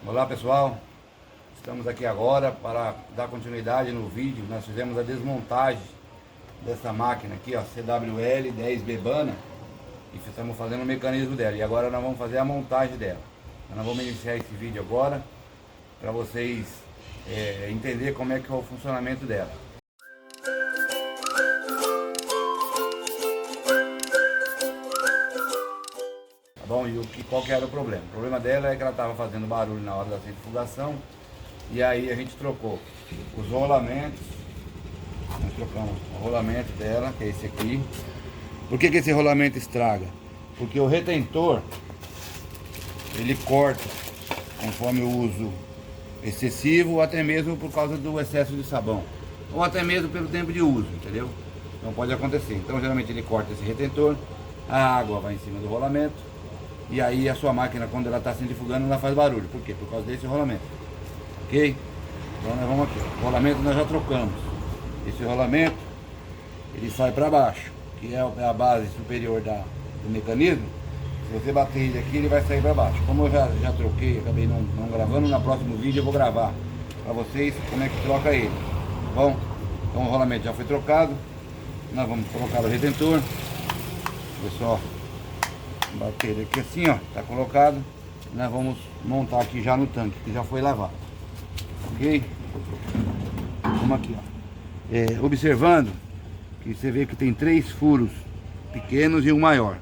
Olá pessoal, estamos aqui agora para dar continuidade no vídeo. Nós fizemos a desmontagem dessa máquina aqui, ó, CWL 10B Bana, e estamos fazendo o mecanismo dela. E agora nós vamos fazer a montagem dela. Nós vamos iniciar esse vídeo agora para vocês entenderem como é que é o funcionamento dela. Bom, e qual que era o problema? O problema dela é que ela estava fazendo barulho na hora da centrifugação, e aí a gente trocou os rolamentos. Nós trocamos o rolamento dela, que é esse aqui. Por que esse rolamento estraga? Porque o retentor ele corta conforme o uso excessivo, ou até mesmo por causa do excesso de sabão, ou até mesmo pelo tempo de uso, entendeu? Então pode acontecer. Então geralmente ele corta esse retentor, a água vai em cima do rolamento, e aí a sua máquina, quando ela está centrifugando, ela faz barulho. Por quê? Por causa desse rolamento. Ok? Então nós vamos aqui. O rolamento nós já trocamos. Esse rolamento, ele sai para baixo, que é a base superior do mecanismo. Se você bater ele aqui, ele vai sair para baixo. Como eu já troquei, acabei não gravando, no próximo vídeo eu vou gravar para vocês como é que troca ele. Tá bom? Então o rolamento já foi trocado. Nós vamos colocar o retentor. Pessoal, bater ele aqui assim, ó, tá colocado. Nós vamos montar aqui já no tanque, que já foi lavado. Ok? Vamos aqui, ó. Observando que você vê que tem 3 furos pequenos e um maior.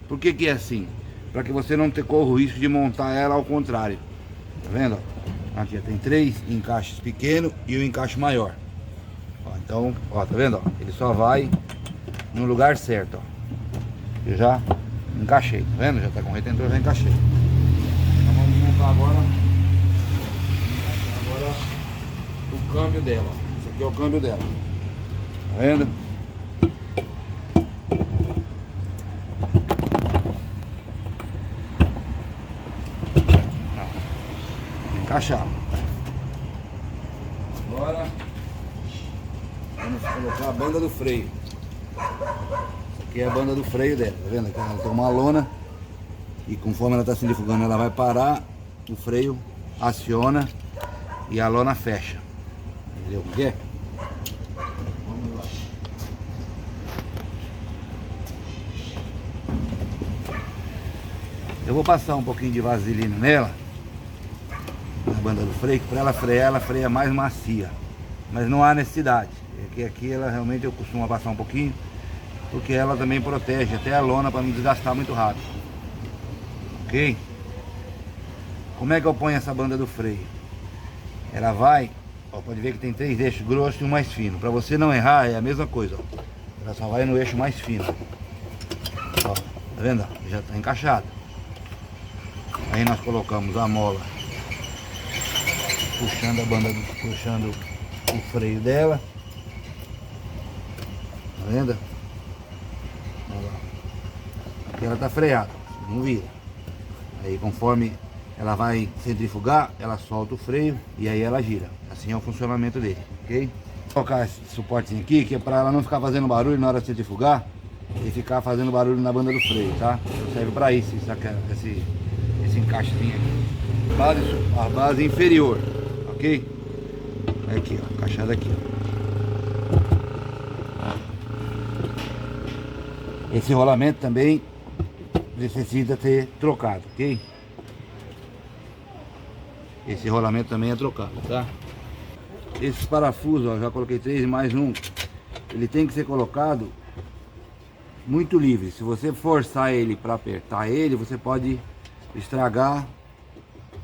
Por que é assim? Para que você não corra o risco de montar ela ao contrário. Tá vendo? Ó? Aqui ó, tem 3 encaixes pequenos e um encaixe maior. Ó, então, ó, tá vendo? Ó? Ele só vai no lugar certo, ó. Eu já encaixei, tá vendo? Já tá com o retentor, já encaixei. Então vamos montar agora o câmbio dela. Esse aqui é o câmbio dela. Tá vendo? Encaixado. Agora vamos colocar a banda do freio. Aqui é a banda do freio dela, tá vendo? Aqui ela tem uma lona e conforme ela está centrifugando ela vai parar, o freio aciona e a lona fecha. Entendeu o que é? Vamos lá. Eu vou passar um pouquinho de vaselina nela, na banda do freio, que para ela freia mais macia, mas não há necessidade. É que aqui ela realmente eu costumo passar um pouquinho, porque ela também protege até a lona para não desgastar muito rápido. Ok? Como é que eu ponho essa banda do freio? Ela vai, ó, pode ver que tem 3 eixos grossos e um mais fino. Para você não errar é a mesma coisa, ó. Ela só vai no eixo mais fino. Ó, tá vendo? Já está encaixado. Aí nós colocamos a mola puxando a banda, puxando o freio dela. Tá vendo? Aqui ela está freada, não vira. Aí conforme ela vai centrifugar, ela solta o freio e aí ela gira. Assim é o funcionamento dele, ok? Vou colocar esse suportezinho aqui, que é para ela não ficar fazendo barulho na hora de centrifugar e ficar fazendo barulho na banda do freio, tá? Serve para isso, esse encaixezinho aqui. A base inferior, ok? Aqui, ó, encaixada aqui, ó. Esse rolamento também necessita ser trocado, ok? Esse rolamento também é trocado, tá? Esses parafusos, ó, já coloquei 3 mais um. Ele tem que ser colocado muito livre. Se você forçar ele para apertar ele, você pode estragar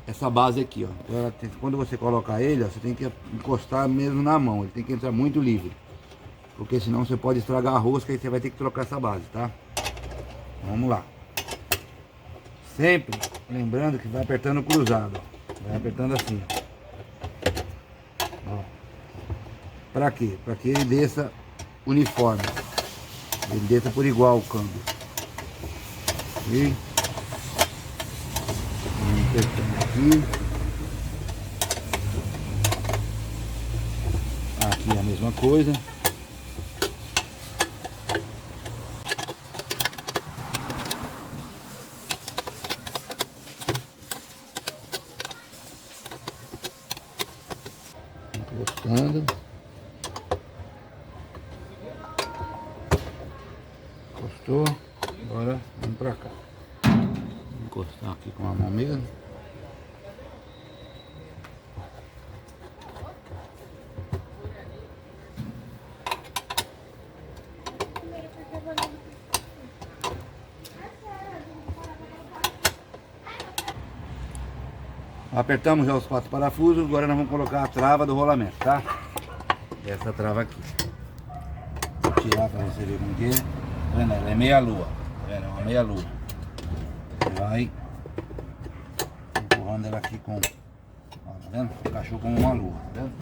essa base aqui, ó. Então, quando você colocar ele, ó, você tem que encostar mesmo na mão. Ele tem que entrar muito livre, porque senão você pode estragar a rosca e você vai ter que trocar essa base, tá? Vamos lá. Sempre lembrando que vai apertando cruzado, ó. Vai apertando assim, ó. Pra quê? Pra que ele desça uniforme. Ele desça por igual o câmbio. E vamos apertando aqui. Aqui é a mesma coisa. encostando. Encostou. Agora vamos pra cá. Vou encostar aqui com a mão mesmo. Apertamos já os 4 parafusos, agora nós vamos colocar a trava do rolamento, tá? Essa trava aqui. Vou tirar para você ver como que é. Tá vendo? Ela é meia lua, tá vendo? É uma meia lua. Você vai empurrando ela aqui com, ó, tá vendo? Encaixou com uma lua, tá vendo?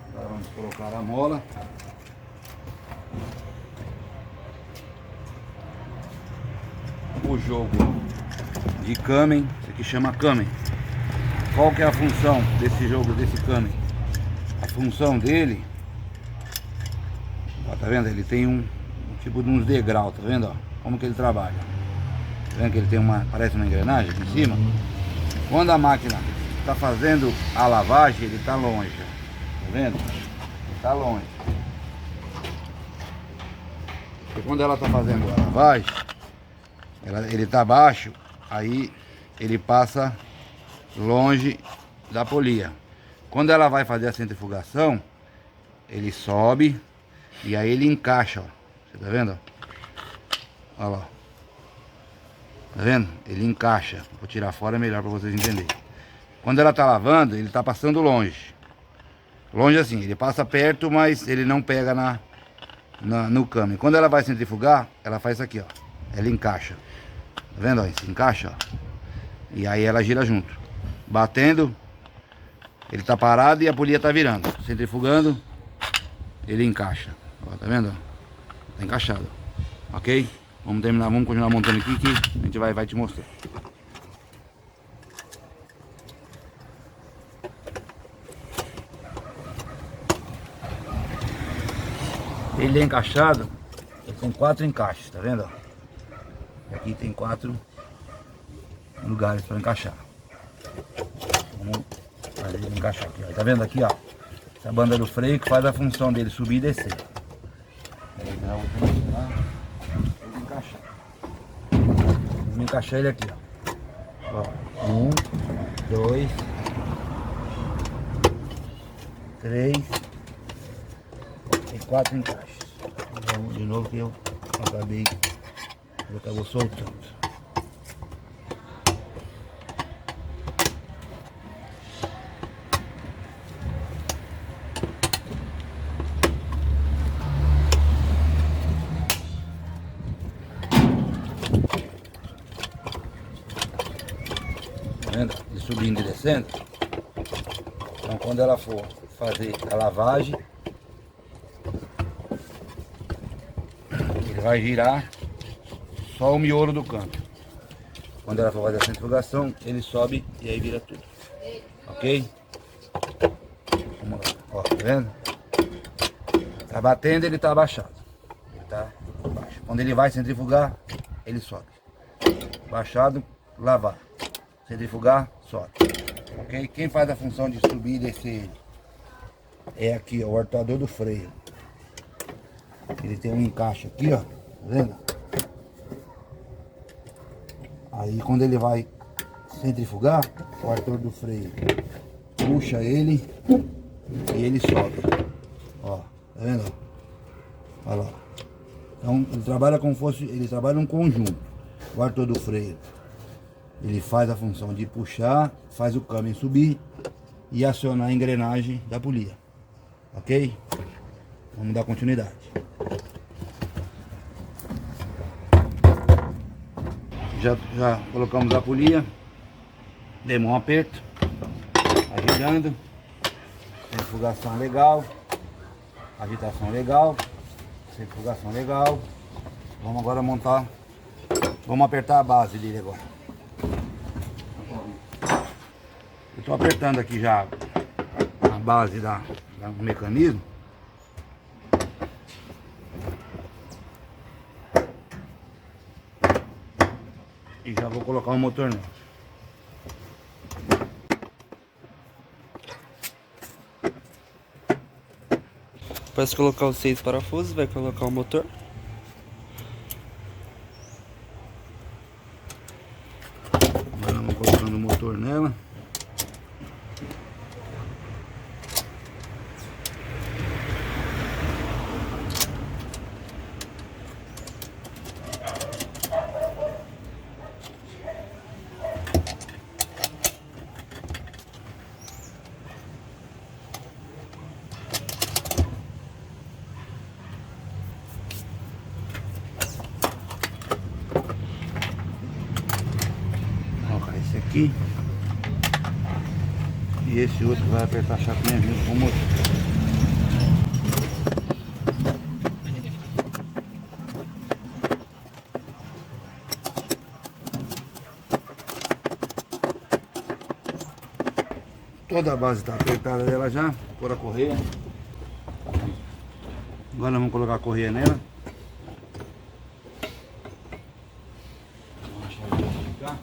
Agora vamos colocar a mola. O jogo de Kamen, isso aqui chama Kamen. Qual que é a função desse jogo, desse Kamen? A função dele, ó, tá vendo? Ele tem um tipo de uns degraus, tá vendo? Ó, como que ele trabalha? Tá vendo que ele tem uma, parece uma engrenagem aqui em cima? Quando a máquina está fazendo a lavagem, ele está longe, tá vendo? Ele está longe. Porque quando ela está fazendo a lavagem, ele está baixo, aí ele passa longe da polia. Quando ela vai fazer a centrifugação, ele sobe e aí ele encaixa, ó. Você tá vendo? Olha lá. Tá vendo? Ele encaixa. Vou tirar fora melhor para vocês entenderem. Quando ela tá lavando, ele tá passando longe. Longe assim, ele passa perto, mas ele não pega no câmbio. Quando ela vai centrifugar, ela faz isso aqui, ó. Ela encaixa. Tá vendo? Ó, se encaixa, ó. E aí ela gira junto. Batendo, ele tá parado e a polia tá virando. Centrifugando, ele encaixa. Ó, tá vendo? Tá encaixado. Ok? Vamos terminar, vamos continuar montando aqui que a gente vai te mostrar. Ele é encaixado, ele tem 4 encaixes, tá vendo? Aqui tem 4 lugares para encaixar. Vamos fazer ele encaixar aqui, ó. Tá vendo aqui, ó? Essa banda do freio que faz a função dele subir e descer. Aí, vou encaixar. Vamos encaixar ele aqui, ó. 1, 2, 3, tem 4 encaixes. Vamos de novo que eu acabou soltando. Tá vendo? E subindo e descendo. Então quando ela for fazer a lavagem, ele vai girar só o miolo do câmbio. Quando ela for fazer a centrifugação, ele sobe e aí vira tudo. Ok? Vamos lá. Ó, tá vendo? Tá batendo, ele tá abaixado. Ele tá baixo. Quando ele vai centrifugar, ele sobe. Baixado, lavar. Centrifugar, sobe. Ok? Quem faz a função de subir e descer ele é aqui, ó, o ortador do freio. Ele tem um encaixe aqui, ó. Tá vendo? Aí quando ele vai centrifugar, o artor do freio puxa ele e ele sobe. Ó, tá vendo? Olha lá. Então ele trabalha como fosse, ele trabalha um conjunto. O artor do freio, ele faz a função de puxar, faz o câmbio subir e acionar a engrenagem da polia. Ok? Vamos dar continuidade. Já colocamos a polia, demos um aperto, tá girando, centrifugação legal, agitação legal, centrifugação legal. Vamos agora montar, vamos apertar a base dele agora. Eu estou apertando aqui já a base do mecanismo. E já vou colocar o motor novo. Após colocar os 6 parafusos, vai colocar o motor. Agora vamos colocando o motor nela. Esse aqui e esse outro vai apertar a chapinha junto com o motor. Toda a base está apertada dela já, pôr a correia. Agora vamos colocar a correia nela. Vamos achar o jeito de ficar.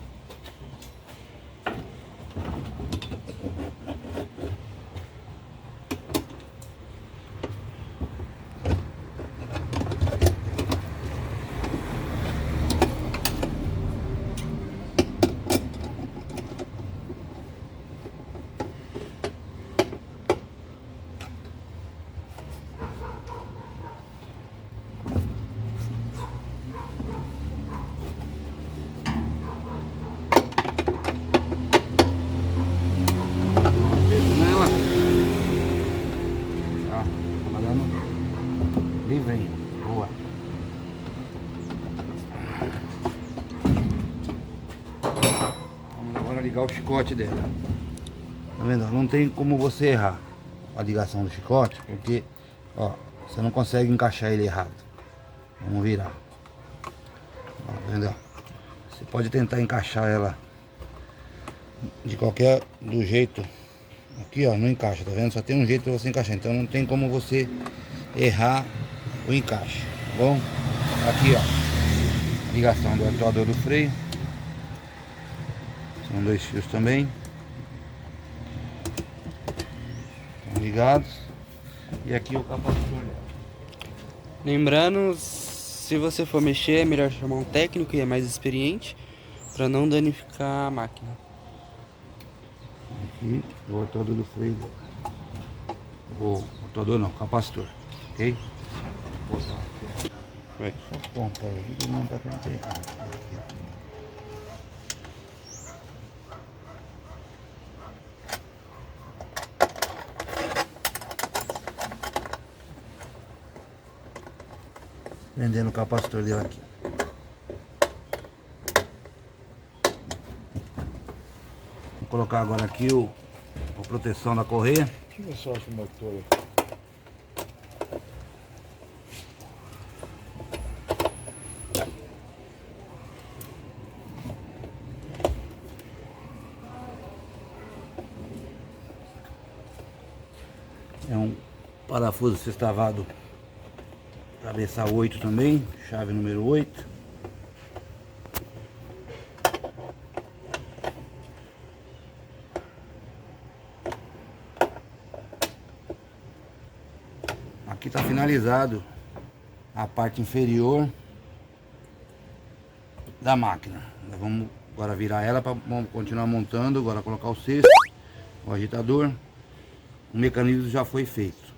Livre, boa. Vamos agora ligar o chicote dela. Tá vendo? Não tem como você errar a ligação do chicote, porque ó, você não consegue encaixar ele errado. Vamos virar. Ó, tá vendo? Você pode tentar encaixar ela de qualquer do jeito. Aqui ó, não encaixa, tá vendo? Só tem um jeito para você encaixar, então não tem como você errar o encaixe, tá bom? Aqui ó, ligação do atuador do freio. São 2 fios também. Estão ligados. E aqui o capacitor dela. Lembrando, se você for mexer, é melhor chamar um técnico que é mais experiente, para não danificar a máquina. Aqui o atuador do freio. O atuador não, capacitor. Ok? Vai. Só ponta aí, não tá tentando. Prendendo o capacitor dele aqui. Vou colocar agora aqui a proteção da correia. Deixa eu ver se eu acho o motor. É um parafuso sextavado, cabeça 8 também, chave número 8. Aqui está finalizado a parte inferior da máquina. Nós vamos agora virar ela para continuar montando, agora colocar o cesto, o agitador. O mecanismo já foi feito,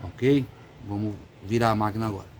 ok? Vamos virar a máquina agora.